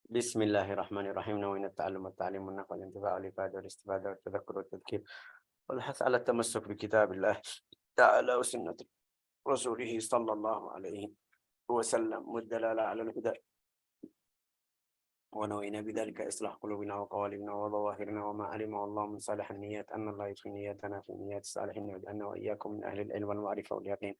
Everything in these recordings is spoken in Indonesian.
Bismillahirrahmanirrahim. Nawaitu ta'allum at-ta'lim wa naf'al intifa' wal ifada wal istifada wa tadhakkur wa tadhkir wal hath 'ala tamassuk bi kitabillah ta'ala wa sunnati rasulih sallallahu alaihi wasallam muddalala 'ala al-huda wa nawaitu bidzalika islah qulubina wa qawalibina wa dhawahirina wa ma 'alima wallahu min salihin niyyat anna Allah yusmi niyyatana fi niyyat salihin wa ja'alna wa iyyakum min ahli al-'ilm wal ma'rifah wal yaqin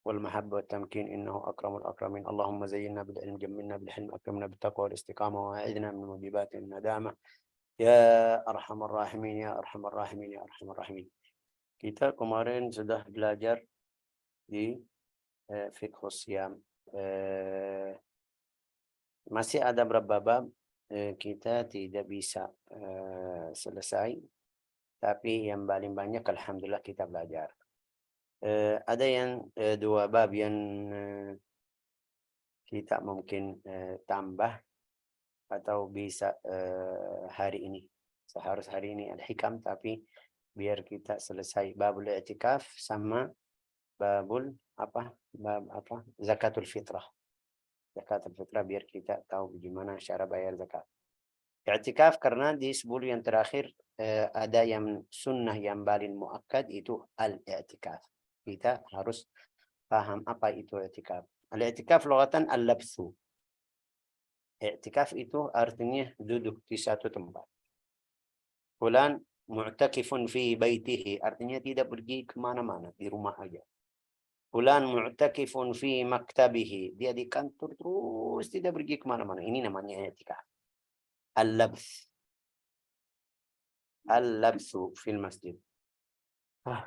والمحبة والتمكين إنه أكرم الأكرمين اللهم زينا بالعلم جملنا بالحلم أكرمنا بالتقوى والاستقامة وأعذنا من موجبات الندامة يا أرحم الراحمين يا أرحم الراحمين يا أرحم الراحمين. Kita kemarin sudah belajar di fiqh siyam. Masih ada beberapa bab kita tidak bisa selesai, tapi yang paling banyak alhamdulillah kita belajar. Ada yang dua bab yang kita mungkin tambah atau bisa hari ini. Seharus hari ini al-hikam, tapi biar kita selesai babul i'tikaf sama babul bab zakatul fitrah. Zakatul fitrah biar kita tahu gimana cara bayar zakat. I'tikaf karena di 10 yang terakhir ada yang sunnah yang paling muakkad itu al-i'tikaf. Kita harus paham apa itu i'tikaf. Al-i'tikaf lughatan al-labthu. I'tikaf itu artinya duduk di satu tempat. Fulan mu'takifun fi baitihi, artinya tidak pergi kemana-mana, di rumah aja. Fulan mu'takifun fi maktabihi, dia di kantor terus tidak pergi kemana-mana. Ini namanya i'tikaf. Al-labth. Al-labthu fil masjid.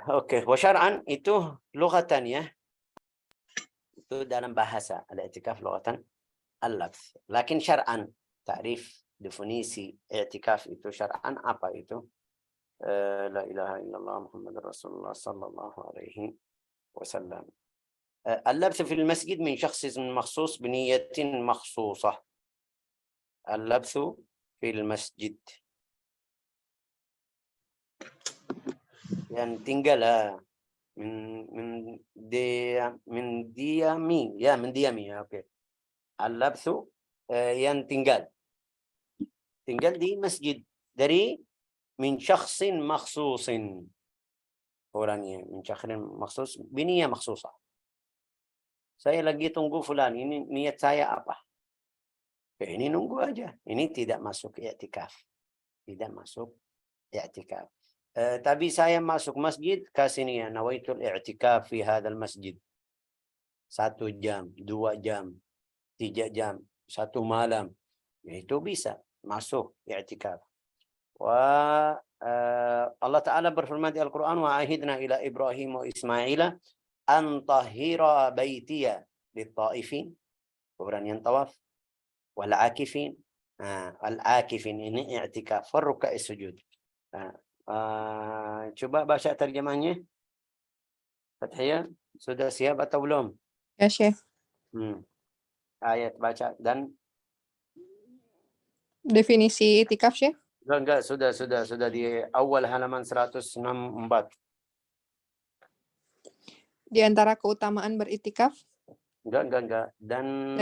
Oke, wa syar'an itu lughatan ya. Itu dalam bahasa al-i'tikaf lughatan al-labth. Lakin syar'an, ta'rif, definisi i'tikaf itu syar'an apa itu? La ilaha illallah Muhammadur Rasulullah sallallahu alaihi wasallam. Al-labth fil masjid min syakhsin makhsus biniyatin makhsusah. Al-labth fil masjid. Yang tinggal mendiami ya, oke. Al-labthu yang tinggal di masjid dari min syakhsin makhsusin, orangnya min syakhsin makhsus biniyah makhsusah. Saya lagi tunggu fulan, ini niat saya apa? Ini nunggu aja. Ini tidak masuk i'tikaf. Tidak masuk i'tikaf. Tapi saya masuk masjid, kasih niat nawaitul i'tikaf fi hadzal masjid. 1 jam, 2 jam, 3 jam, 1 malam. Itu bisa masuk i'tikaf. Wa Allah Ta'ala berfirman di Al-Quran, wa ahidna ila Ibrahim wa Ismaila an tahira baitiya lit-ta'ifin, orang yang tawaf, wal akifin. Al-akifin ini i'tikaf, ruka' sujud. Coba baca terjemahnya. Fathiyah, sudah siap atau belum? Ya, Syekh. Ayat baca dan Definisi i'tikaf, Syekh? Enggak, sudah di awal halaman 164. Di antara keutamaan beriktikaf? Enggak. Dan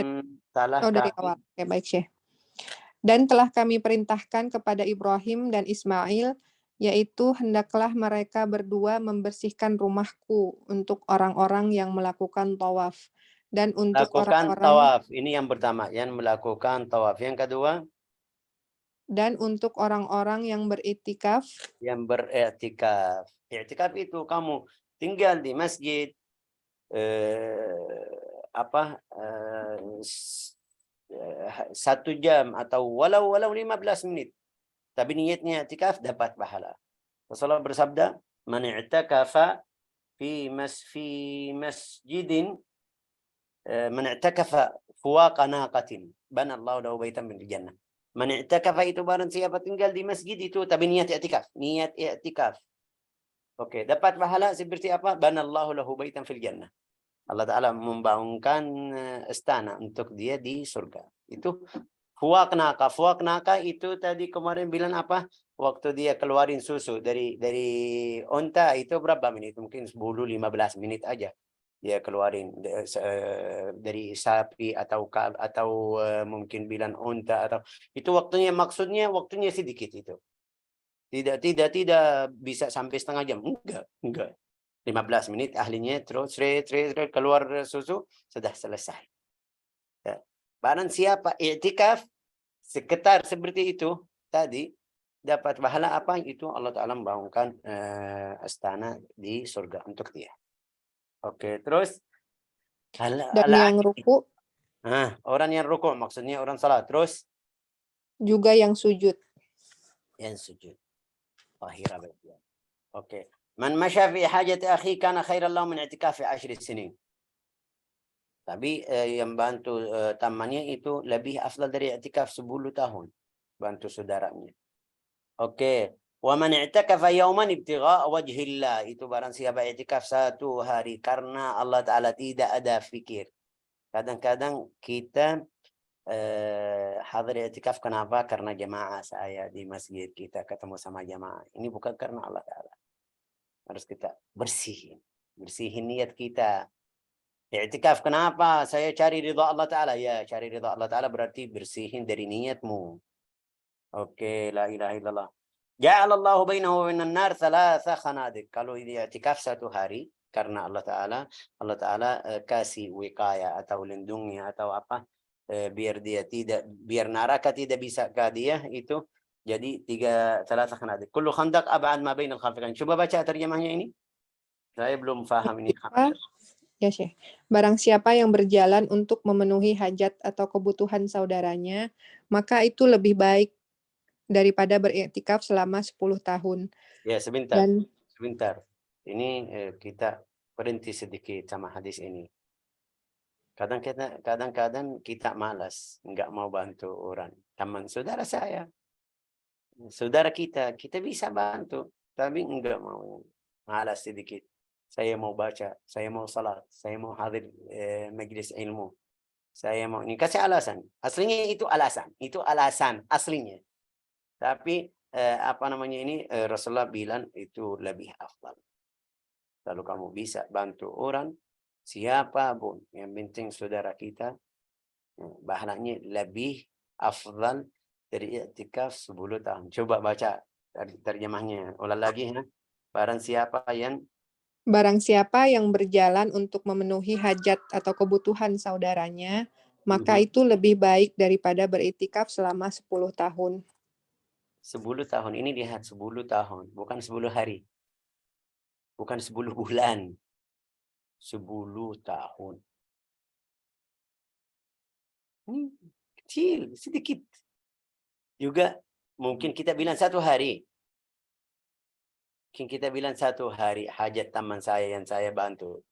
dari awal. Oke, baik, Syekh. Dan telah kami perintahkan kepada Ibrahim dan Ismail, yaitu hendaklah mereka berdua membersihkan rumahku untuk orang-orang yang melakukan tawaf. Dan untuk orang-orang tawaf, ini yang pertama, yang melakukan tawaf. Yang kedua, dan untuk orang-orang yang beriktikaf. Yang beriktikaf. Iktikaf itu kamu tinggal di masjid 1 jam atau walau 15 menit. Tapi niatnya i'tikaf dapat pahala. Rasulullah bersabda, "Man i'takafa fi masjidin man i'takafa fuwaqa naqatin bana Allah lahu baitan min jannah." Man i'takafa itu barang siapa tinggal di masjid itu tapi niat i'tikaf. Oke, dapat pahala seperti apa? Bana Allahu lahu baitan fil jannah. Allah Ta'ala membangunkan istana untuk dia di surga. Itu fuwaq naqa itu tadi kemarin bilang apa? Waktu dia keluarin susu dari onta itu berapa menit? Mungkin 10-15 menit aja. dia keluarin dari sapi atau mungkin bilang unta, atau itu maksudnya waktunya sedikit itu. Tidak bisa sampai setengah jam. Enggak. 15 menit ahlinya terus keluar susu, sudah selesai. Ya. Barang siapa i'tikaf sekitar seperti itu tadi, dapat pahala apa? Itu Allah Ta'ala membangunkan astana di surga untuk dia. Oke, terus Dan yang ruku orang yang ruku maksudnya orang salat. Terus juga yang sujud. yang sujud. Akhirnya bagian. Oke. Man masya fi hajati akhi kana khairan lahu min i'tikaf 10 sinin. Tapi yang bantu temannya itu lebih afdal dari i'tikaf 10 tahun. Bantu saudaranya. Oke. Wa man i'takafa yawman ibtigha'a wajhillah. Itu barang siapa i'tikaf 1 hari karena Allah Ta'ala, tidak ada fikir. Kadang-kadang kita hadir i'tikaf kenapa? Karena jamaah saya di masjid, kita ketemu sama jamaah. Ini bukan karena Allah Ta'ala. Harus kita bersihin niat kita. I'tikaf kenapa? Saya cari ridha Allah Ta'ala. Ya, cari ridha Allah Ta'ala berarti bersihin dari niatmu. Oke, la ilaha illallah. Ja'alallahu bainahu wa bainan nar 3 khanadik. Kalau i'tikaf 1 hari karena Allah Ta'ala kasih wikaya atau lindungnya atau apa, biar neraka tidak bisa ke dia, itu jadi 3 khanadik. Kullu khandaq ab'ad ma bainal khafiqain. Coba baca terjemahnya ini. Saya belum paham ini. Ya, Syekh. Barang siapa yang berjalan untuk memenuhi hajat atau kebutuhan saudaranya, maka itu lebih baik daripada beriktikaf selama 10 tahun. Ya, sebentar. Ini kita berhenti sedikit sama hadis ini. Kadang-kadang kita malas, enggak mau bantu orang. Teman saudara saya, saudara kita bisa bantu, tapi enggak mau. Malas sedikit. Saya mau baca, saya mau salat, saya mau hadir majlis ilmu. Saya mau ini, kasih alasan. Aslinya itu alasan aslinya. Tapi Rasulullah bilang itu lebih afdal. Kalau kamu bisa bantu orang, siapapun, yang penting saudara kita, pahalanya lebih afdal dari i'tikaf 10 tahun. Coba baca terjemahnya. Ulang lagi ya. Barang siapa yang berjalan untuk memenuhi hajat atau kebutuhan saudaranya, maka itu lebih baik daripada beriktikaf selama 10 tahun. 10 tahun ini lihat 10 tahun, bukan 10 hari. Bukan 10 bulan. 10 tahun. Ini kecil, sedikit. Juga mungkin kita bilang 1 hari. Mungkin kita bilang 1 hari hajat teman saya yang saya bantu.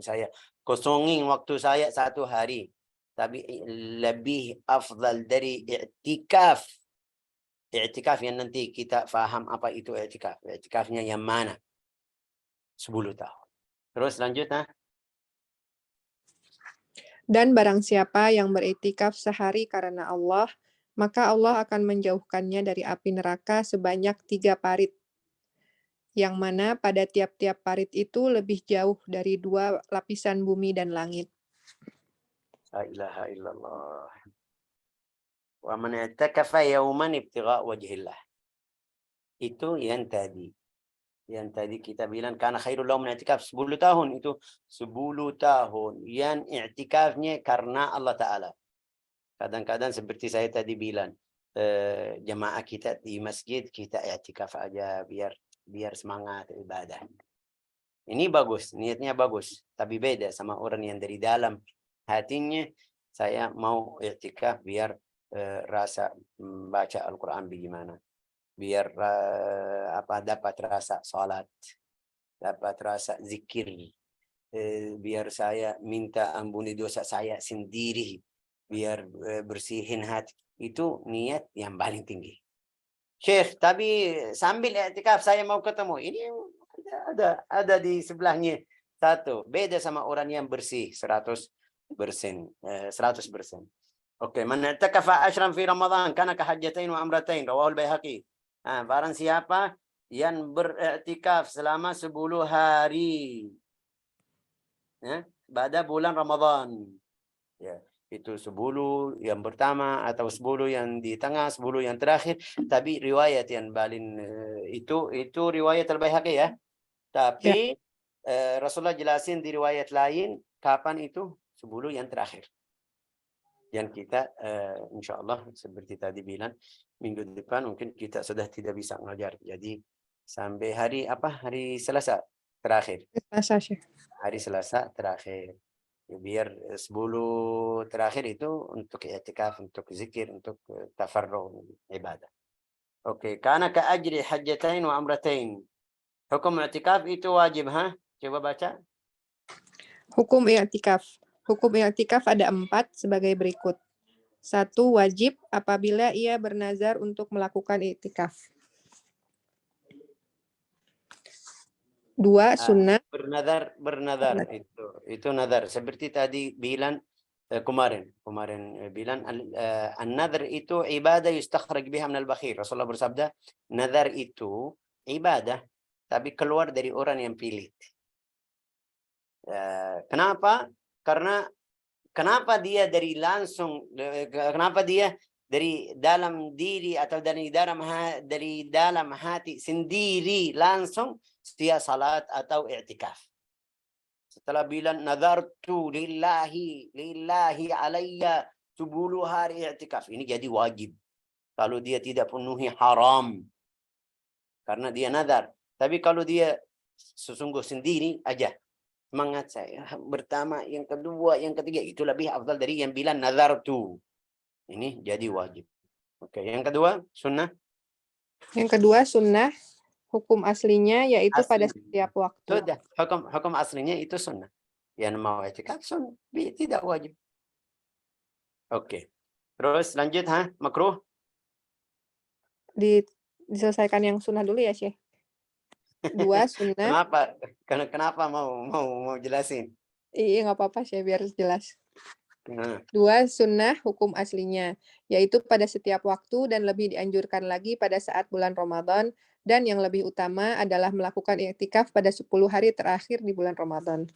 Saya kosongin waktu saya 1 hari. Tapi lebih afdal dari i'tikaf. I'tikaf yang nanti kita faham apa itu i'tikaf. I'tikafnya yang mana? 10 tahun. Terus lanjut. Dan barang siapa yang beriktikaf sehari karena Allah, maka Allah akan menjauhkannya dari api neraka sebanyak 3 parit. Yang mana pada tiap-tiap parit itu lebih jauh dari 2 lapisan bumi dan langit. La ilaha illallah. Wa man i'takafa yawman ibtigha' wajhillah. Itu yang tadi kita bilang karena khairul lahu min i'tikaf 10 tahun, itu 10 tahun yang i'tikafnya karena Allah Ta'ala. Kadang-kadang seperti saya tadi bilang, jemaah kita di masjid kita i'tikaf aja biar semangat ibadah. Ini bagus, niatnya bagus, tapi beda sama orang yang dari dalam hatinya saya mau i'tikaf biar rasa baca Al-Quran bagaimana, biar dapat rasa salat, dapat rasa zikir, biar saya minta ampuni dosa saya sendiri, biar bersihin hati. Itu niat yang paling tinggi. Syekh, tapi sambil i'tikaf saya mau ketemu. Ini ada di sebelahnya satu. Beda sama orang yang bersih 100%. 100%. Oke, man i'takafa 10 fi Ramadan kana ka hajjatain wa umratain, rawahu al-Baihaqi. Barang siapa yang beriktikaf selama 10 hari pada bulan Ramadan. Ya, itu 10 yang pertama atau 10 yang di tengah, 10 yang terakhir. Tapi riwayat yang paling itu riwayat Al-Baihaqi ya. Tapi Rasulullah jelasin di riwayat lain kapan itu 10 yang terakhir. Yang kita insya Allah seperti tadi bilang minggu depan mungkin kita sudah tidak bisa ngajar. Jadi sampai hari Selasa terakhir. Selasa, Syekh. Hari Selasa terakhir. Ya, biar 10 terakhir itu untuk i'tikaf, untuk zikir, untuk tafarruh ibadah. Oke, karena ka ajri hajjatain wa umratain. Hukum i'tikaf itu wajib, Coba baca. Hukum i'tikaf. Hukum i'tikaf ada 4 sebagai berikut. 1. Wajib apabila ia bernazar untuk melakukan i'tikaf. 2. Sunnah. Bernazar itu nazar. Seperti tadi bilang kemarin bilang an-nadhr itu ibadah yustakhraj biha min al-bakhil. Rasulullah bersabda, nazar itu ibadah tapi keluar dari orang yang pelit. Kenapa? Karena kenapa dia dari dalam diri atau dari dalam hati sendiri langsung dia salat atau i'tikaf. Setelah bilang nazartu lillahi alayya 10 hari i'tikaf, ini jadi wajib. Kalau dia tidak penuhi haram karena dia nazar. Tapi kalau dia sesungguh sendiri aja, semangat saya pertama, yang kedua, yang ketiga, itu lebih afdal dari yang bilang nazartu. Ini jadi wajib. Oke, yang kedua sunnah. Yang kedua sunnah, hukum aslinya yaitu pada setiap waktu. Sudah, hukum aslinya itu sunnah. Yang mau i'tikaf sunnah, tidak wajib. Oke. Terus lanjut, makruh. Diselesaikan yang sunnah dulu ya, Syekh. 2 sunnah. Kenapa mau jelasin? Iya, nggak apa-apa, Syekh, biar jelas. 2 sunnah hukum aslinya, yaitu pada setiap waktu dan lebih dianjurkan lagi pada saat bulan Ramadan, dan yang lebih utama adalah melakukan i'tikaf pada 10 hari terakhir di bulan Ramadan.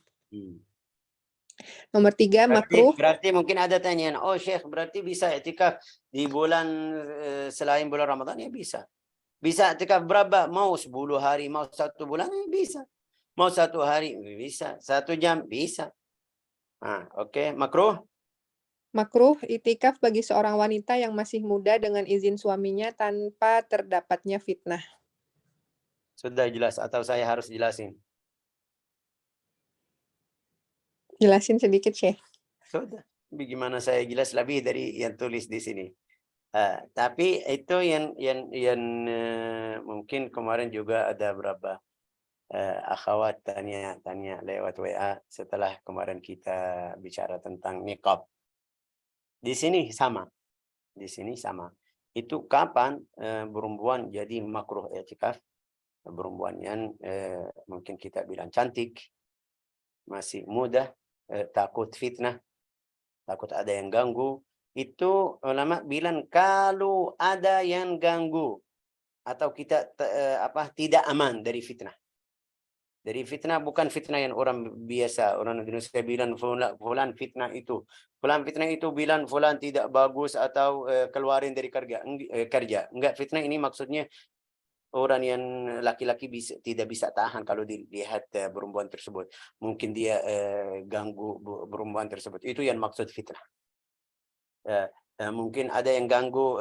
Nomor 3, makruh. Berarti mungkin ada tanyaan, oh Syekh, berarti bisa i'tikaf di bulan selain bulan Ramadan? Ya bisa. Bisa i'tikaf berapa? Mau 10 hari, mau 1 bulan? Bisa. Mau 1 hari? Bisa. 1 jam? Bisa. Oke. Makruh. Makruh i'tikaf bagi seorang wanita yang masih muda dengan izin suaminya tanpa terdapatnya fitnah. Sudah jelas atau saya harus jelasin? Jelasin sedikit, Syekh. Sudah. Bagaimana saya jelas lebih dari yang tulis di sini. Tapi itu yang mungkin kemarin juga ada berapa akhwat tanya lewat WA setelah kemarin kita bicara tentang niqab. Di sini sama. Itu kapan perempuan jadi makruh i'tikaf? Perempuan yang mungkin kita bilang cantik, masih muda, takut fitnah, takut ada yang ganggu. Itu ulama bilang kalau ada yang ganggu atau kita tidak aman dari fitnah. Dari fitnah bukan fitnah yang orang biasa, orang Indonesia bilang fulan fitnah itu. Fulan fitnah itu bilang fulan tidak bagus atau keluarin dari kerja. Enggak, fitnah ini maksudnya orang yang laki-laki tidak bisa tahan kalau dilihat perempuan tersebut. Mungkin dia ganggu perempuan tersebut. Itu yang maksud fitnah. Mungkin ada yang ganggu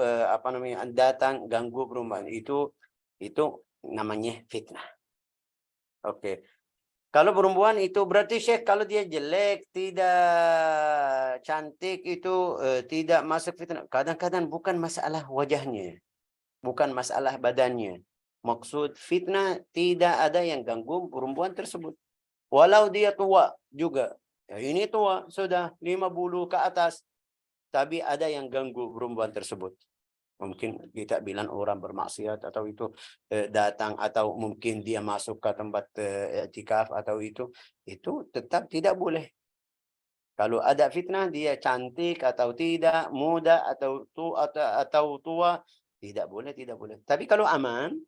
datang ganggu perempuan. Itu namanya fitnah. Oke. Kalau perempuan itu berarti Syekh kalau dia jelek, tidak cantik itu tidak masuk fitnah. Kadang-kadang bukan masalah wajahnya. Bukan masalah badannya. Maksud fitnah tidak ada yang ganggu perempuan tersebut. Walau dia tua juga. Ya, ini tua sudah 50 ke atas. Tapi ada yang ganggu perempuan tersebut. Mungkin kita bilang orang bermaksiat atau itu datang atau mungkin dia masuk ke tempat i'tikaf atau itu tetap tidak boleh. Kalau ada fitnah dia cantik atau tidak, muda atau tua, tidak boleh. Tapi kalau aman,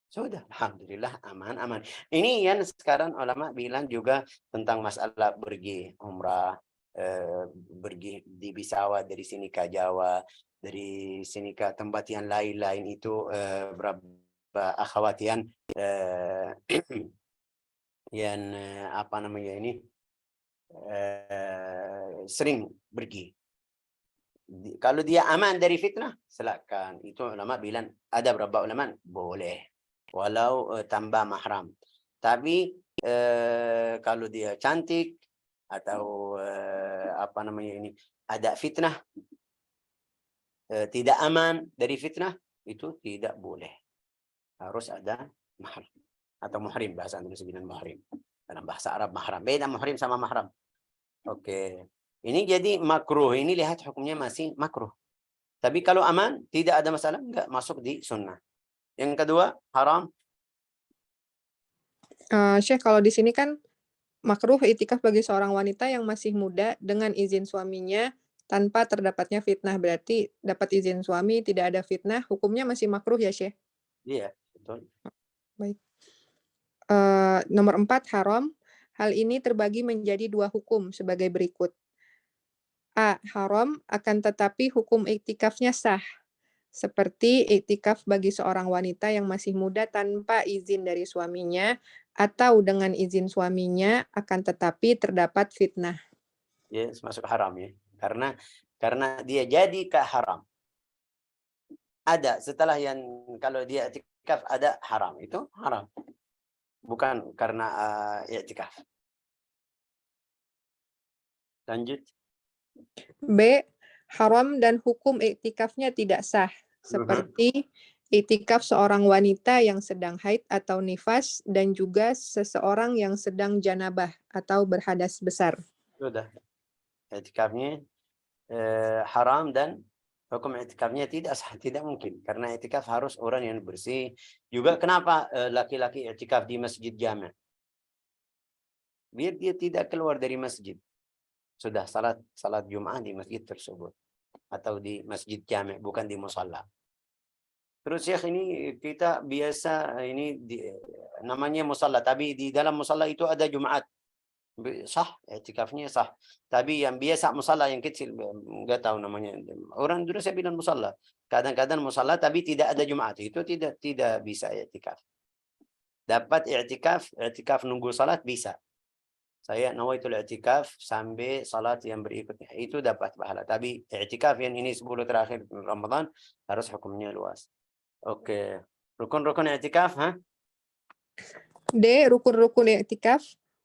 Sudah, alhamdulillah aman. Ini yang sekarang ulama bilang juga tentang masalah pergi umrah, pergi di pesawat dari sini ke Jawa, dari sini ke tempat yang lain-lain itu berapa akhwat yang yang apa namanya ini sering pergi. Kalau dia aman dari fitnah, silakan. Itu ulama bilang, ada beberapa ulama boleh, walau tambah mahram. Tapi kalau dia cantik atau apa namanya ini ada fitnah, tidak aman dari fitnah, itu tidak boleh. Harus ada mahram atau muhrim, bahasa Indonesia bilang muhrim. Dalam bahasa Arab mahram. Beda muhrim sama mahram. Oke. Ini jadi makruh. Ini lihat hukumnya masih makruh. Tapi kalau aman, tidak ada masalah, enggak masuk di sunnah. Yang kedua, haram. Syekh, kalau di sini kan makruh iktikaf bagi seorang wanita yang masih muda dengan izin suaminya tanpa terdapatnya fitnah. Berarti dapat izin suami, tidak ada fitnah, hukumnya masih makruh ya, Syekh? Iya, betul. Baik. Nomor 4, haram. Hal ini terbagi menjadi 2 hukum sebagai berikut. A. Haram, akan tetapi hukum iktikafnya sah. Seperti iktikaf bagi seorang wanita yang masih muda tanpa izin dari suaminya atau dengan izin suaminya akan tetapi terdapat fitnah. Ya, masuk haram ya. Karena dia jadi ke haram. Ada setelah yang kalau dia iktikaf ada haram, itu haram. Bukan karena iktikaf. Lanjut. B. Haram dan hukum iktikafnya tidak sah. Seperti iktikaf seorang wanita yang sedang haid atau nifas dan juga seseorang yang sedang janabah atau berhadas besar. Sudah. Iktikafnya haram dan hukum iktikafnya tidak sah, tidak mungkin. Karena iktikaf harus orang yang bersih. Juga kenapa laki-laki iktikaf di masjid jami'? Biar dia tidak keluar dari masjid. Sudah salat Jumat di masjid tersebut atau di masjid jami', bukan di musalla. Terus Syekh, ini kita biasa ini namanya musalla, tapi di dalam musalla itu ada Jumat. Sah, i'tikafnya sah. Tapi yang biasa musalla yang kecil, enggak tahu namanya. Orang dulu saya bilang musalla. Kadang-kadang musalla tapi tidak ada Jumat. Itu tidak bisa i'tikaf. Dapat i'tikaf nunggu salat bisa. Saya nawaitul i'tikaf sampai salat yang berikutnya. Itu dapat pahala. Tapi i'tikaf yang ini 10 terakhir Ramadan harus hukumnya luas. Oke. Rukun-rukun i'tikaf, ha? D. Rukun-rukun iktikaf.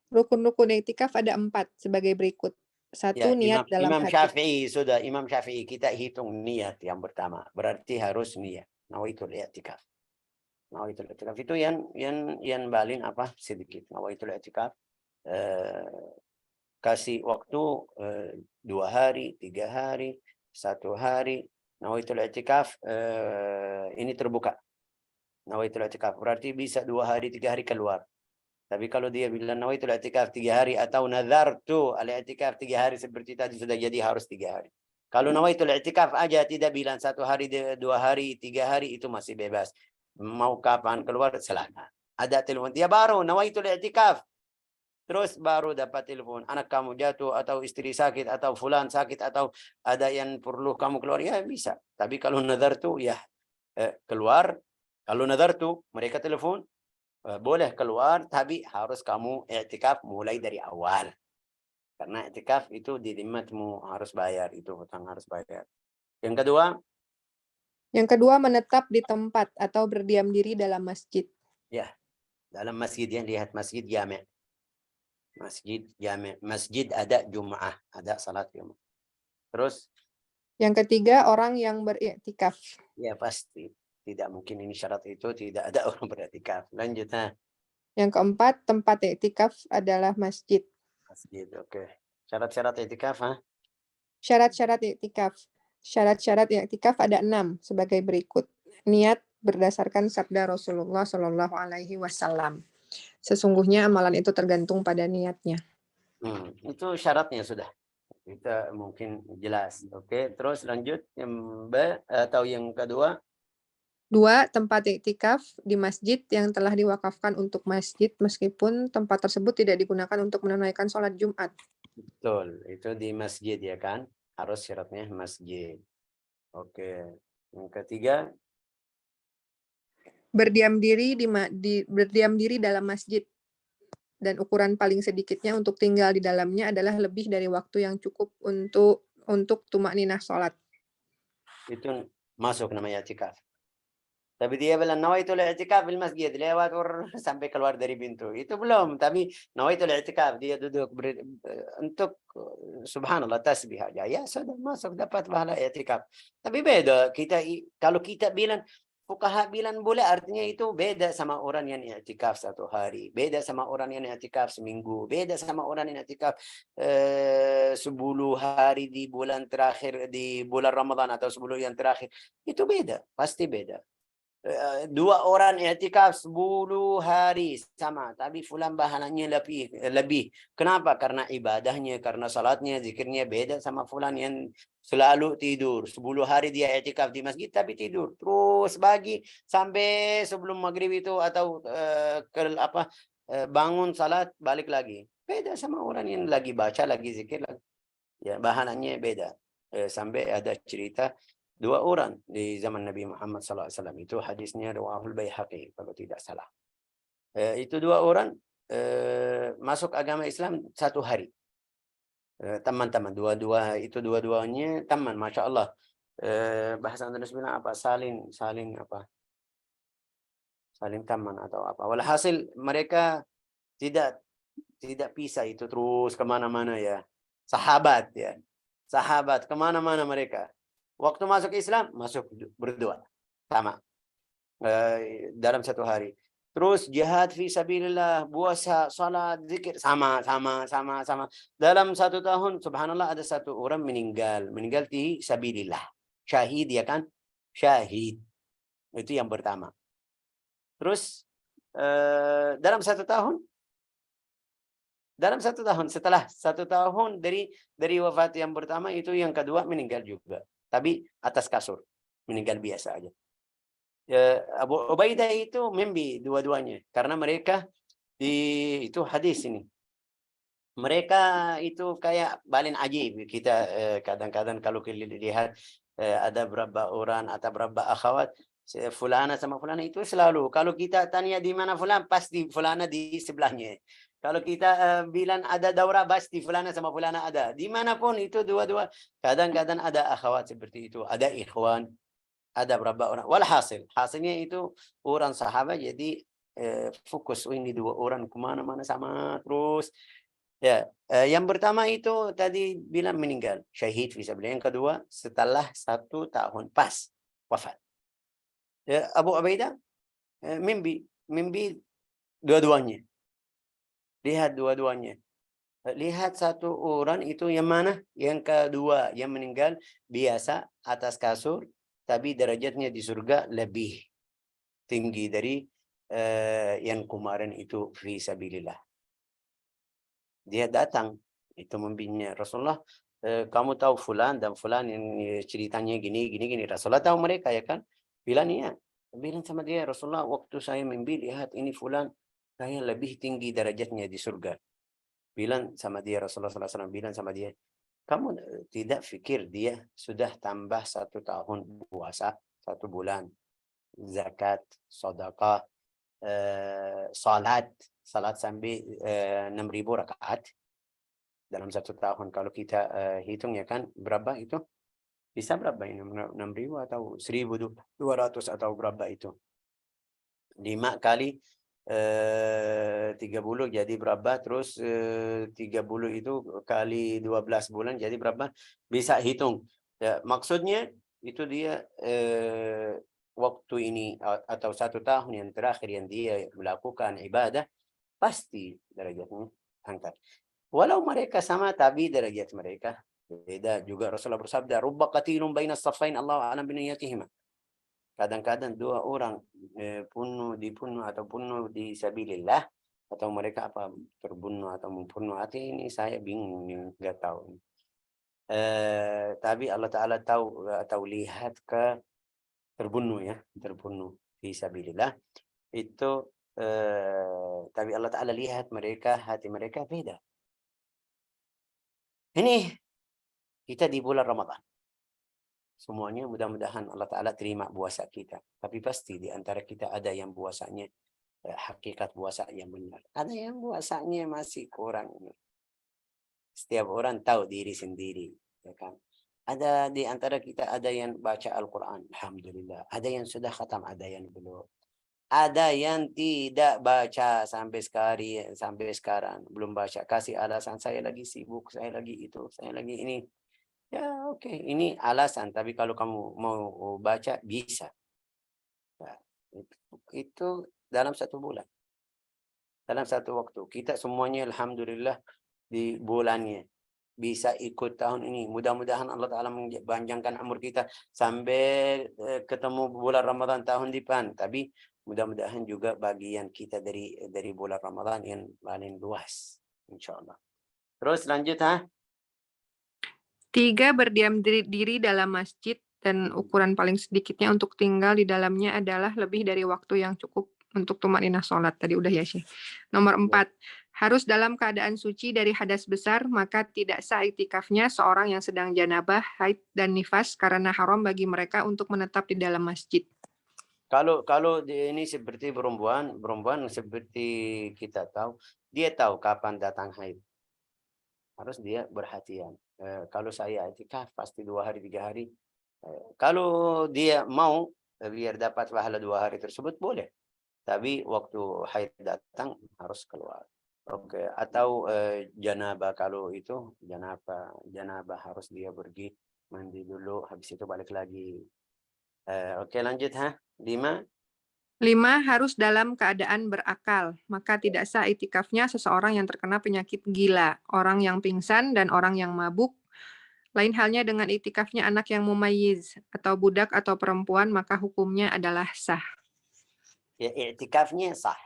Rukun-rukun iktikaf ada 4 sebagai berikut. 1. Ya, Niat dalam Imam hati. Syafi'i, sudah Imam Syafi'i kita hitung niat yang pertama. Berarti harus niat. Nawaitul i'tikaf. Nawaitul i'tikaf itu yang paling apa sedikit. Nawaitul i'tikaf kasih waktu 2 hari, 3 hari, 1 hari. Nawaitul i'tikaf ini terbuka. Nawaitul i'tikaf berarti bisa 2 hari, 3 hari keluar. Tapi kalau dia bilang nawaitul i'tikaf 3 hari atau nazartu al-i'tikaf 3 hari seperti tadi, sudah jadi harus 3 hari. Kalau nawaitul i'tikaf aja tidak bilang 1 hari, 2 hari, 3 hari, itu masih bebas. Mau kapan keluar silakan. Ada telepon dia baru nawaitul i'tikaf. Terus baru dapat telepon, anak kamu jatuh atau istri sakit atau fulan sakit atau ada yang perlu kamu keluar, ya bisa. Tapi kalau nazartu ya keluar. Kalau nazartu mereka telepon, boleh keluar, tapi harus kamu i'tikaf mulai dari awal. Karena i'tikaf itu di dimmatmu harus bayar, itu hutang harus bayar. Yang kedua? Yang kedua, menetap di tempat atau berdiam diri dalam masjid. Ya, dalam masjid, yang lihat masjid jami'. Masjid jami'. Masjid ada Jum'ah, ada salat Jum'ah. Terus? Yang ketiga, orang yang beriktikaf. Ya, pasti. Tidak mungkin ini syarat itu, tidak ada orang beriktikaf. Lanjut. Yang keempat, tempat iktikaf adalah masjid. Masjid, oke. Syarat-syarat iktikaf, ha? Syarat-syarat iktikaf. Syarat-syarat iktikaf ada 6 sebagai berikut. Niat berdasarkan sabda Rasulullah Shallallahu Alaihi Wasallam. Sesungguhnya amalan itu tergantung pada niatnya. Itu syaratnya sudah. Kita mungkin jelas. Oke, terus lanjut yang B atau yang kedua. 2. Tempat iktikaf di masjid yang telah diwakafkan untuk masjid meskipun tempat tersebut tidak digunakan untuk menunaikan sholat Jumat. Betul, itu di masjid ya kan? Harus syaratnya masjid. Oke. Yang ketiga, Berdiam diri dalam masjid dan ukuran paling sedikitnya untuk tinggal di dalamnya adalah lebih dari waktu yang cukup untuk tumakninah sholat. itu masuk namanya i'tikaf. Tapi dia bilang nawaitul i'tikaf di masjid, lewat sampai keluar dari pintu. Itu belum, tapi nawaitul i'tikaf, dia duduk untuk subhanallah tasbih aja. Ya sudah masuk dapat pahala i'tikaf. Tapi beda kalau kita bilang fuqaha bilang boleh, artinya itu beda sama orang yang i'tikaf 1 hari, beda sama orang yang i'tikaf seminggu, beda sama orang yang i'tikaf 10 hari di bulan terakhir di bulan Ramadan atau 10 yang terakhir. Itu beda, pasti beda. 2 orang i'tikaf 10 hari sama, tapi fulan bahananya lebih. Kenapa? Karena ibadahnya, karena salatnya, zikirnya beda sama fulan yang selalu tidur. 10 hari dia i'tikaf di masjid tapi tidur terus pagi sampai sebelum maghrib itu atau bangun salat balik lagi. Beda sama orang yang lagi baca, lagi zikir lagi. Ya, bahannya beda. Sampai ada cerita 2 orang di zaman Nabi Muhammad SAW. Itu hadisnya riwayahul Baihaqi kalau tidak salah. Itu 2 orang masuk agama Islam 1 hari. Teman-teman, dua-duanya teman, masya Allah. Bahasa Indonesia bilang apa? Saling teman atau apa. Walhasil mereka tidak pisah itu terus kemana-mana ya. Sahabat ya. Sahabat kemana-mana mereka. Waktu masuk Islam, masuk berdua. Sama. Dalam 1 hari. Terus jihad fi sabilillah, puasa, salat, zikir, sama. Dalam 1 tahun, subhanallah ada 1 orang meninggal di sabilillah. Syahid ya kan? Syahid. Itu yang pertama. Terus dalam 1 tahun, setelah 1 tahun dari wafat yang pertama, itu yang kedua meninggal juga. Tapi atas kasur, meninggal biasa aja. Abu Ubaidah itu mimpi dua-duanya, karena mereka itu hadis ini. Mereka itu kayak balin ajib. Kita kadang-kadang kalau kita lihat ada berapa orang atau berapa akhwat, fulana sama fulana itu selalu. Kalau kita tanya di mana fulan, pasti fulana di sebelahnya. Kalau kita bilang ada daurah, pasti fulana sama fulana ada. Dimanapun itu dua-dua. Kadang-kadang ada akhwat seperti itu, ada ikhwan, ada berapa orang. Hasilnya itu orang sahabat, jadi fokus ini 2 orang kemana-mana sama terus. Ya, yang pertama itu tadi bilang meninggal syahid fisabilillah. Yang kedua setelah 1 tahun pas wafat. Ya, Abu Ubaidah mimpi dua-duanya. Lihat dua-duanya. Lihat 1 orang itu yang mana? Yang kedua yang meninggal biasa atas kasur, tapi derajatnya di surga lebih tinggi dari yang kemarin itu fisabilillah. Dia datang, itu mimpinya Rasulullah, kamu tahu fulan dan fulan yang ceritanya gini. Rasulullah tahu mereka ya kan? Bilang sama dia, Rasulullah waktu saya mimpi lihat ini fulan, saya lebih tinggi derajatnya di surga. Bilang sama dia, Rasulullah SAW bilang sama dia, kamu tidak pikir dia sudah tambah 1 tahun puasa, 1 bulan, zakat, sedekah, salat sampai 6.000 rakaat dalam 1 tahun. Kalau kita hitung ya kan, berapa itu? Bisa berapa ini? 6.000 atau 1.200 atau berapa itu? 5 kali 30 jadi berapa? Terus 30 itu kali 12 bulan jadi berapa? Bisa hitung. Ya, maksudnya itu dia waktu ini atau 1 tahun yang terakhir yang dia melakukan ibadah, pasti derajatnya angkat. Walau mereka sama, tapi derajat mereka beda. Juga Rasulullah bersabda, rubba qatilun baina as-saffain Allahu a'lam bi niyyatihima. Kadang-kadang 2 orang dibunuh atau bunuh di sabilillah, atau mereka terbunuh atau membunuh hati, ini saya bingung, nggak tahu. Tapi Allah Ta'ala tahu atau lihat ke terbunuh ya, terbunuh fi sabilillah. Itu tapi Allah Ta'ala lihat mereka, hati mereka beda. Ini kita di bulan Ramadan. Semuanya mudah-mudahan Allah Ta'ala terima puasa kita. Tapi pasti di antara kita ada yang puasanya hakikat puasa yang benar. Ada yang puasanya masih kurang. Setiap orang tahu diri sendiri, ya kan? Ada di antara kita ada yang baca Al-Quran, alhamdulillah. Ada yang sudah khatam, ada yang belum. Ada yang tidak baca sampai sekarang belum baca. Kasih alasan, saya lagi sibuk, saya lagi itu, saya lagi ini. Ya oke, ini alasan. Tapi kalau kamu mau baca bisa. Nah, itu dalam 1 bulan. Dalam 1 waktu. Kita semuanya alhamdulillah di bulannya bisa ikut tahun ini. Mudah-mudahan Allah Ta'ala memanjangkan umur kita sampai ketemu bulan Ramadan tahun depan. Tapi mudah-mudahan juga bagian kita dari bulan Ramadan yang paling luas, insyaallah. Terus lanjut 3. Berdiam diri dalam masjid dan ukuran paling sedikitnya untuk tinggal di dalamnya adalah lebih dari waktu yang cukup untuk tumaninah sholat. Tadi udah ya, Syekh. Nomor 4. Harus dalam keadaan suci dari hadas besar, maka tidak sah iktikafnya seorang yang sedang janabah, haid, dan nifas karena haram bagi mereka untuk menetap di dalam masjid. Kalau ini seperti perempuan seperti kita tahu, dia tahu kapan datang haid. Harus dia berhati-hati. Kalau saya iktikaf pasti 2 hari 3 hari. Kalau dia mau biar dapat pahala 2 hari tersebut boleh. Tapi waktu haid datang harus keluar. Oke, atau janabah, kalau itu janabah harus dia pergi mandi dulu, habis itu balik lagi. Oke, lanjut 5. 5. Harus dalam keadaan berakal, maka tidak sah iktikafnya seseorang yang terkena penyakit gila, orang yang pingsan, dan orang yang mabuk. Lain halnya dengan iktikafnya anak yang mumayyiz atau budak atau perempuan, maka hukumnya adalah sah. Ya, iktikafnya sah.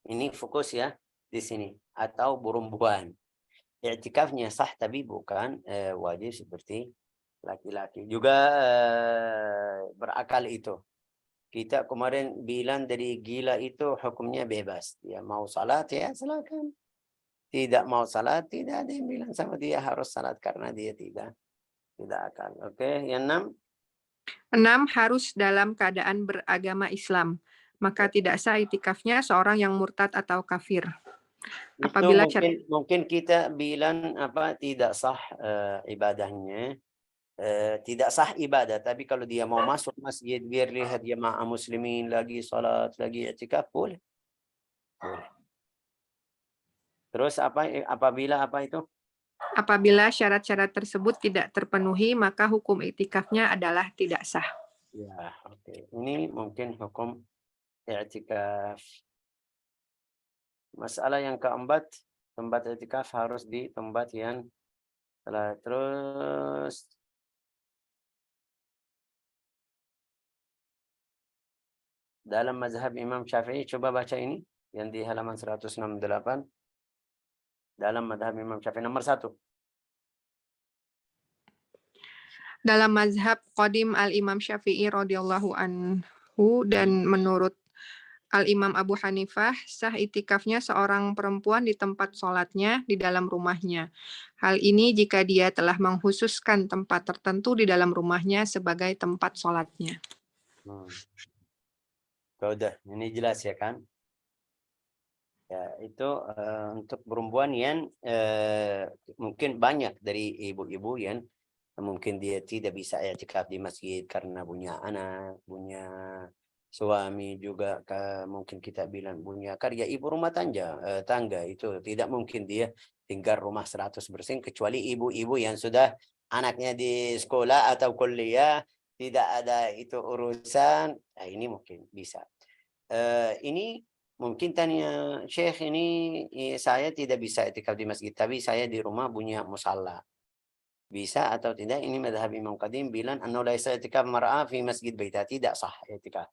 Ini fokus ya di sini. Atau perempuan. Iktikafnya sah tapi bukan wajib seperti laki-laki. Juga berakal itu. Kita kemarin bilang dari gila itu hukumnya bebas. Dia mau salat ya silakan. Tidak mau salat, tidak ada yang bilang sama dia harus salat karena dia tidak akal. Oke, yang 6. 6. Harus dalam keadaan beragama Islam, maka tidak sah iktikafnya seorang yang murtad atau kafir. Itu Apabila mungkin kita bilang tidak sah ibadahnya. Tidak sah ibadah, tapi kalau dia mau masuk masjid biar lihat jemaah muslimin lagi salat, lagi i'tikaf, boleh. Terus apabila itu? Apabila syarat-syarat tersebut tidak terpenuhi, maka hukum iktikafnya adalah tidak sah. Ya, oke. Ini mungkin hukum i'tikaf. Masalah yang keempat, tempat i'tikaf harus di tempat yang terus dalam mazhab Imam Syafi'i, coba baca ini yang di halaman 168. Dalam mazhab Imam Syafi'i nomor 1. Dalam mazhab qadim al-Imam Syafi'i radhiyallahu anhu dan menurut Al-Imam Abu Hanifah, sah itikafnya seorang perempuan di tempat sholatnya di dalam rumahnya. Hal ini jika dia telah mengkhususkan tempat tertentu di dalam rumahnya sebagai tempat sholatnya. Udah, ini jelas ya kan? Ya, itu untuk perempuan yang mungkin banyak dari ibu-ibu yang mungkin dia tidak bisa i'tikaf di masjid karena punya anak, punya suami juga, mungkin kita bilang punya karya ibu rumah tangga itu tidak mungkin dia tinggal rumah 100% kecuali ibu-ibu yang sudah anaknya di sekolah atau kuliah, tidak ada itu urusan. Nah, ini mungkin bisa. Ini mungkin tanya Syekh, ini saya tidak bisa i'tikaf di masjid tapi saya di rumah punya musalla. Bisa atau tidak? Ini madhab Imam Qadim bilang annahu la yasah i'tikaf mar'a fi masjid baitah, tidak sah i'tikaf.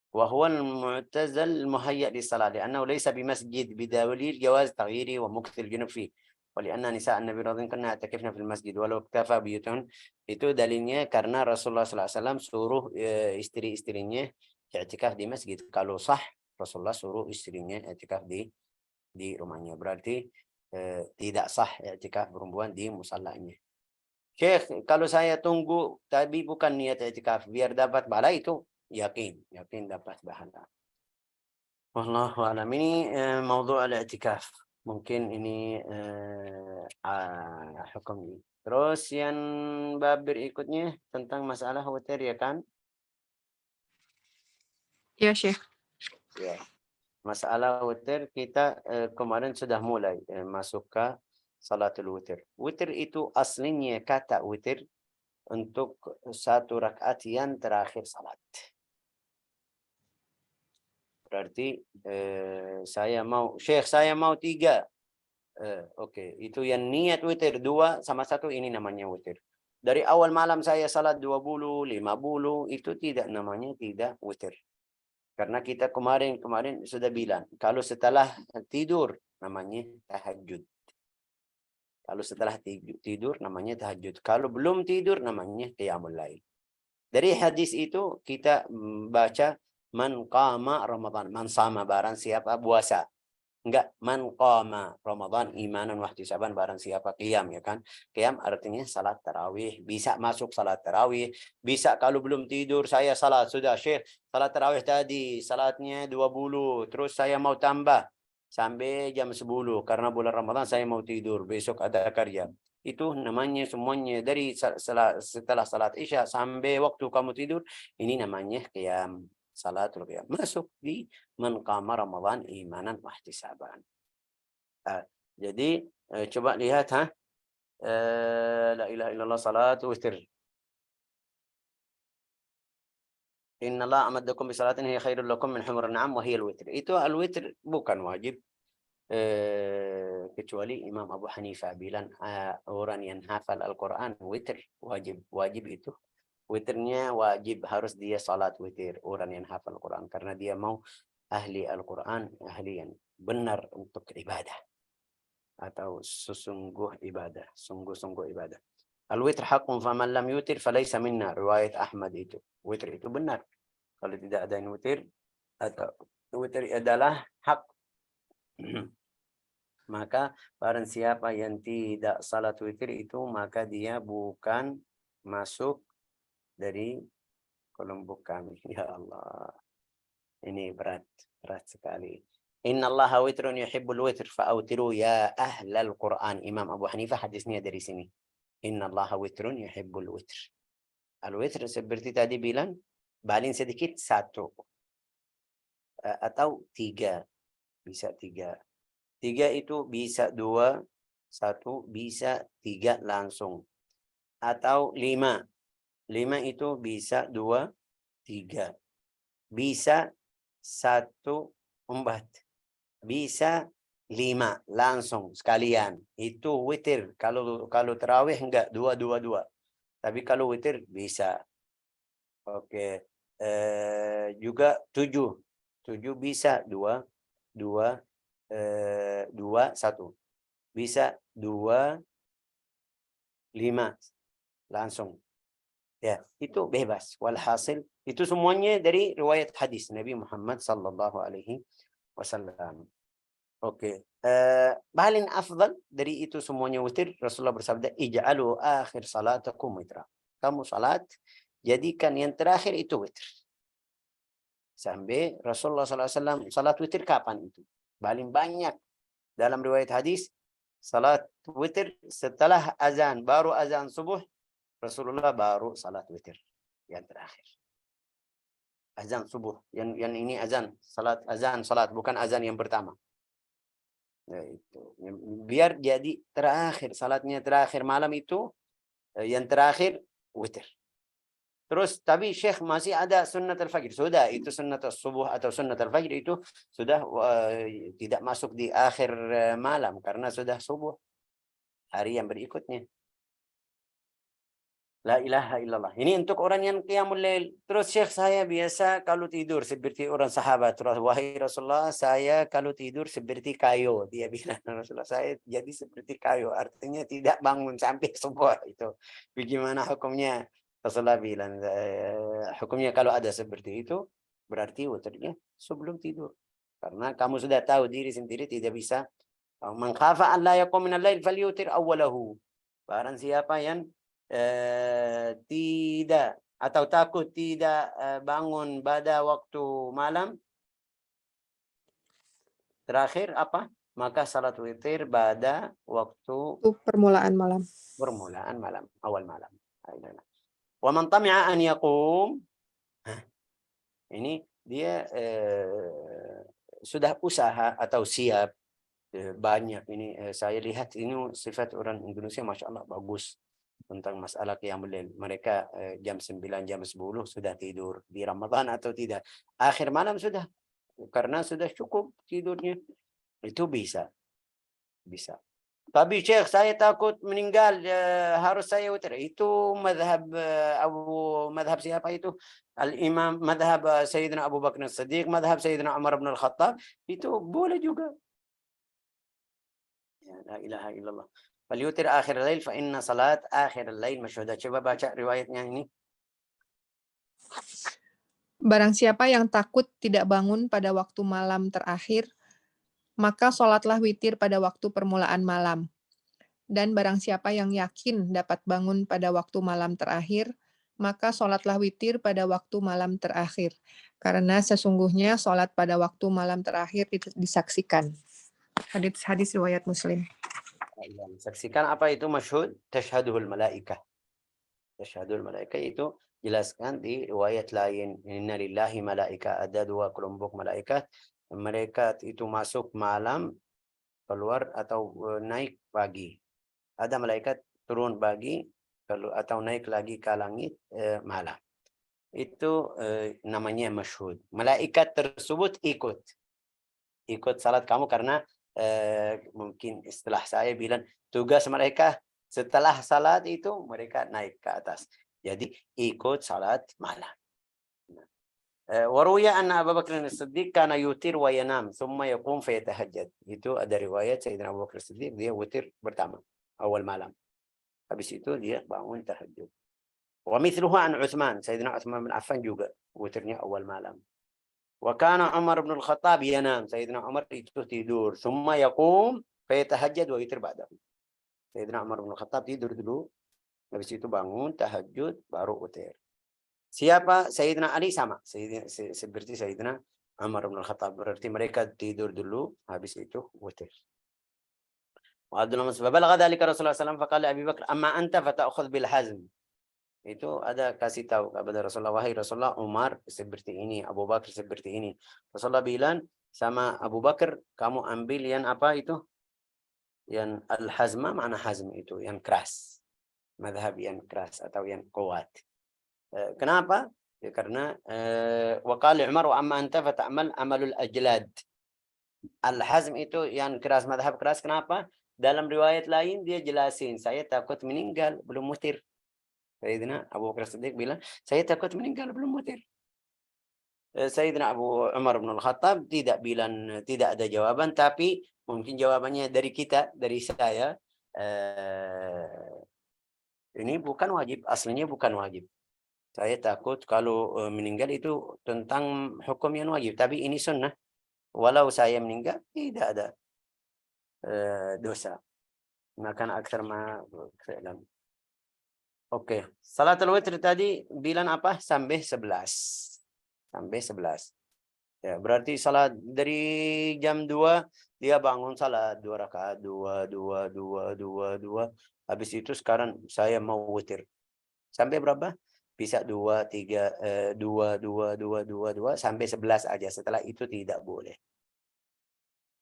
Wa huwa al-mu'tazal muhayya' lis-salat li'annahu laysa bi masjid bidalil jawaz taghyiri wa mukthil junub fi. Wa li'anna nisa' an-nabi radhiyallahu anhu kunna ya'takifna fil masjid walau iktafa biyutun Itu dalilnya karena Rasulullah SAW suruh istri-istrinya i'tikaf di masjid. Kalau sah, Rasulullah suruh istrinya i'tikaf di rumahnya. Berarti tidak sah i'tikaf perempuan di musallanya. Syekh, kalau saya tunggu tapi bukan niat i'tikaf biar dapat pahala, itu yakin dapat pahala. Wallahu a'lam. Ini maudhu' al-i'tikaf. Mungkin ini hukum. Terus yang bab berikutnya tentang masalah witir, ya kan? Ya, Syekh. Ya. Masalah witir kita kemarin sudah mulai masuk ke salatul witir. Witir itu aslinya kata witir untuk satu rakaat yang terakhir salat. Berarti saya mau 3. Oke, itu yang niat witir 2 sama 1, ini namanya witir. Dari awal malam saya salat 20, 50, itu tidak namanya tidak witir. Karena kita kemarin sudah bilang, kalau setelah tidur namanya tahajud. Kalau setelah tidur namanya tahajud. Kalau belum tidur namanya qiyamul lail. Dari hadis itu kita baca man qama Ramadan, man sama barang siapa puasa. Enggak, man qama Ramadan imanan wa ihtisaban, barang siapa qiyam, ya kan? Qiyam artinya salat tarawih, bisa masuk salat tarawih, bisa kalau belum tidur saya salat, sudah Syekh, salat tarawih tadi salatnya 20, terus saya mau tambah sampai jam 10 karena bulan Ramadan saya mau tidur, besok ada kerja. Itu namanya semuanya dari setelah salat Isya sampai waktu kamu tidur, ini namanya qiyam. Salatul qiyam masuk di man qama Ramadan imanan wa ihtisaban. Jadi coba lihat la ilaha illallah salatu witir. Inna Allah amadakum bi salatin hiya khairul lakum min humur an'am wa hiya al-witr. Itu al-witr bukan wajib kecuali Imam Abu Hanifah bilang orang yang hafal Al-Quran witir wajib itu. Witirnya wajib, harus dia salat witir, orang yang hafal Al-Quran, karena dia mau ahli Al-Quran, ahli yang benar untuk ibadah atau sesungguh ibadah, sungguh-sungguh ibadah. Al-witr haqqun faman lam yutir falaysa minna, riwayat Ahmad itu. Witir itu benar. Kalau tidak ada yang witir, atau witir adalah hak, maka barang siapa yang tidak salat witir itu, maka dia bukan masuk dari kelompok kami. Ya Allah, ini berat sekali. Inna Allah witrun yuhibbul witr fa'autiru ya ahlal Quran. Imam Abu Hanifah hadisnya dari sini. Inna Allah witrun yuhibbul witr. Al-witr seperti tadi bilang, paling sedikit 1 atau 3, bisa 3. 3 itu bisa 2, 1 bisa 3 langsung, atau 5. 5 itu bisa 2, 3. Bisa 1 4. Bisa 5 langsung sekalian. Itu witir. Kalau tarawih enggak 2, 2, 2. Tapi kalau witir bisa. Oke. Juga 7. 7 bisa 2, 2, 2, 1. Bisa 2, 5 langsung. Ya, itu bebas. Walhasil itu semuanya dari riwayat hadis Nabi Muhammad sallallahu alaihi wasallam. Oke. Paling afdal dari itu semuanya witir, Rasulullah bersabda, ij'alu akhir salatakum witra. Kamu salat, jadikan yang terakhir itu witir. Sampai Rasulullah SAW salat witir kapan itu? Paling banyak dalam riwayat hadis, salat witir setelah azan, baru azan subuh, Rasulullah baru salat witir yang terakhir. Azan subuh, yang ini azan salat, bukan azan yang pertama. Nah, itu biar jadi terakhir, salatnya terakhir malam itu yang terakhir witir. Terus tapi Syekh masih ada sunnat al-fajr. Sudah, itu sunnat subuh atau sunnat al-fajr itu sudah tidak masuk di akhir malam karena sudah subuh hari yang berikutnya. La ilaha illallah. Ini untuk orang yang qiyamul lail. Terus Syekh, saya biasa kalau tidur seperti orang sahabat. Terus wahai Rasulullah, saya kalau tidur seperti kayu. Dia bilang, Rasulullah, saya jadi seperti kayu. Artinya tidak bangun sampai subuh. Itu bagaimana hukumnya? Rasulullah bilang, hukumnya kalau ada seperti itu, berarti wutrnya sebelum tidur. Karena kamu sudah tahu diri sendiri tidak bisa. Man khafa an la yaqum min al-lail falyutir awwalahu. Barang siapa yang tidak atau takut tidak bangun pada waktu malam terakhir apa? Maka salat witir pada waktu permulaan malam. Permulaan malam, awal malam. Wa man tami'a an yaqum, ini dia sudah usaha atau siap banyak ini saya lihat ini sifat orang Indonesia Masya Allah bagus tentang masalah qiyamul lail. Mereka jam 9, jam 10 sudah tidur di Ramadan atau tidak. Akhir malam sudah. Karena sudah cukup tidurnya. Itu bisa. Bisa. Tapi Syekh, saya takut meninggal, harus saya witir. Itu madhab madhab siapa itu? Al-Imam, madhab Sayyidina Abu Bakr As-Siddiq, madhab Sayyidina Umar bin Al-Khattab. Itu boleh juga. Ya, la ilaha illallah. Falyutir akhir al-lail fa inna salat akhir al-lail masyhudah. Coba baca riwayatnya ini. Barang siapa yang takut tidak bangun pada waktu malam terakhir, maka sholatlah witir pada waktu permulaan malam. Dan barang siapa yang yakin dapat bangun pada waktu malam terakhir, maka sholatlah witir pada waktu malam terakhir. Karena sesungguhnya sholat pada waktu malam terakhir disaksikan. Hadis riwayat Muslim. Saksikan apa itu masyhud? Tashhaduhul malaikah. Tashhadul malaikah itu jelaskan di riwayat lain. Inna lillahi malaika, ada 2 kelompok malaikat. Mereka itu masuk malam, keluar atau naik pagi. Ada malaikat turun pagi atau naik lagi ke langit malam. Itu namanya masyhud. Malaikat tersebut ikut salat kamu karena mungkin istilah saya bilang tugas mereka setelah salat itu mereka naik ke atas. Jadi ikut salat malam. Waruya anna Abu Bakr As-Siddiq kana yutir wa yanam thumma yaqum fa yatahajjad. Itu ada riwayat Sayyidina Abu Bakr As-Siddiq dia witir pertama awal malam. Habis itu dia bangun tahajud. Wa mithluhu an Utsman, Sayyidina Utsman bin Affan juga witirnya awal malam. Wa kana Umar bin Al-Khattab yanam, Sayyidina Umar itu tidur, thumma yaqum fa yatahajjad wa witir ba'dahu. Sayyidina Umar bin Al-Khattab tidur dulu, habis itu bangun tahajud baru witir. Siapa? Sayyidina Ali sama, seperti Sayyidina Umar bin Al-Khattab. Berarti mereka tidur dulu, habis itu witir. Wa Abdullah Mas'ud balagha dzalika Rasulullah sallallahu alaihi wasallam faqala Abi Bakar amma anta fata'khudh bil hazm. Itu ada kasih tahu kepada Rasulullah, wahai Rasulullah, Umar seperti ini, Abu Bakar seperti ini. Rasulullah bilang sama Abu Bakar, kamu ambil yang apa itu? Yang al-hazma, mana hazm itu? Yang keras. Madhab yang keras atau yang kuat. Kenapa? Ya, karena waqala Umar wa amma anta fata'mal amalul ajlad. Al-hazm itu yang keras, madhab keras. Kenapa? Dalam riwayat lain dia jelasin, saya takut meninggal belum mutir. Sayyidina Abu Bakar Siddiq bilang, saya takut meninggal belum mutir. Sayyidina Abu Umar bin Al-Khattab tidak bilang, tidak ada jawaban, tapi mungkin jawabannya dari kita, dari saya, ini bukan wajib, aslinya bukan wajib. Saya takut kalau meninggal itu tentang hukum yang wajib, tapi ini sunnah. Walau saya meninggal, tidak ada dosa. Makan aksar ma fi'lan. Oke, salatul witr tadi bilang apa? Sampai 11. Sampai 11. Ya, berarti salat dari jam 2 dia bangun salat 2 rakaat, 2. Habis itu sekarang saya mau witir. Sampai berapa? Bisa 2, 3, 2 sampai 11 aja. Setelah itu tidak boleh.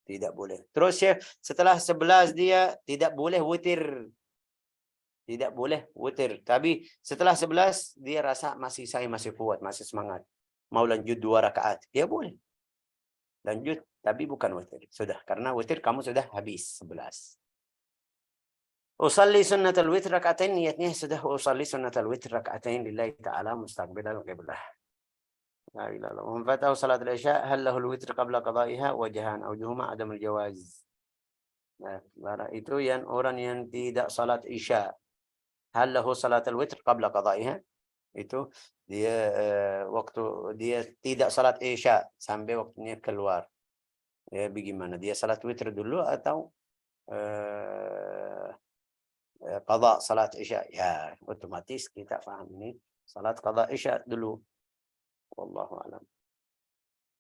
Tidak boleh. Terus ya, setelah 11 dia tidak boleh witir. Tidak boleh witir. Tapi setelah 11 dia rasa saya masih kuat, masih semangat. Mau lanjut 2 rakaat. Dia boleh. Lanjut, tapi bukan witir. Sudah, karena witir kamu sudah habis 11. usalli sunnatul witr rak'atain, niatnya sudah usalli sunnatul witr rak'atain lillahi ta'ala mustaqbilal qiblah. لا إله إلا الله. ومن فاته صلاة العشاء هل له الوتر قبل قضائها؟ وجهان أوجههما عدم الجواز. Nah, itu yang orang yang tidak salat isya. Hal lahu salatul witr qabla qada'iha? Itu dia waktu dia tidak salat isya sampai waktunya keluar. Ya, bagaimana? Dia salat witr dulu atau qada salat isya? Ya, otomatis kita paham ini salat qada isya dulu. Wallahu a'lam.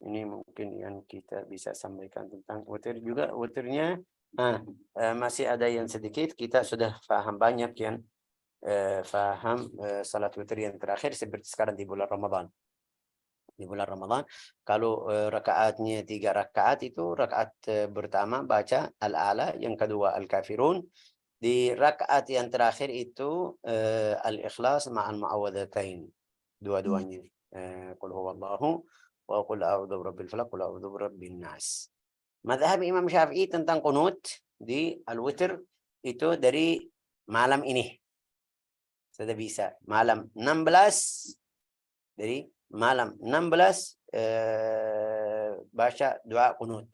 Ini mungkin yang kita bisa sampaikan tentang witir juga. Witirnya masih ada yang sedikit. Kita sudah paham banyak yang faham salat witir yang terakhir seperti sekarang di bulan Ramadan. Di bulan Ramadan, kalau rakaatnya 3 rakaat itu rakaat pertama baca Al-A'la, yang kedua Al-Kafirun. Di rakaat yang terakhir itu Al-Ikhlas ma'al mu'awwadzatain. Dua-duanya. Qul huwallahu wa qul a'udzu birabbil falaq, qul a'udzu birabbin nas. Mazhab Imam Syafi'i tentang qunut di al-witr itu dari malam ini. Sudah bisa. Malam 16, dari malam 16 baca doa qunut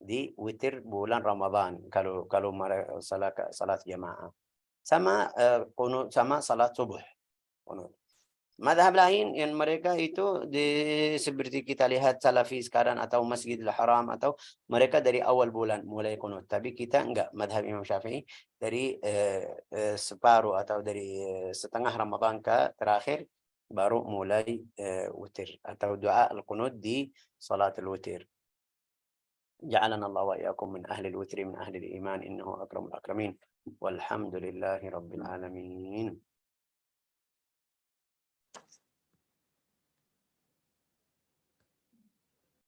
di witir bulan Ramadan kalau salat jamaah. Sama qunut sama salat subuh qunut. Madhab lain yang mereka itu seperti kita lihat Salafi sekarang atau Masjidil Haram, atau mereka dari awal bulan mulai qunut. Tapi kita enggak, madhab Imam Syafi'i dari separuh atau dari setengah Ramadan ke terakhir baru mulai witir atau doa al-qunut di salatul witir. Ja'alana Allah wa iyyakum min ahli al-witri min ahli al-iman innahu akramul akramin walhamdulillahi rabbil alamin.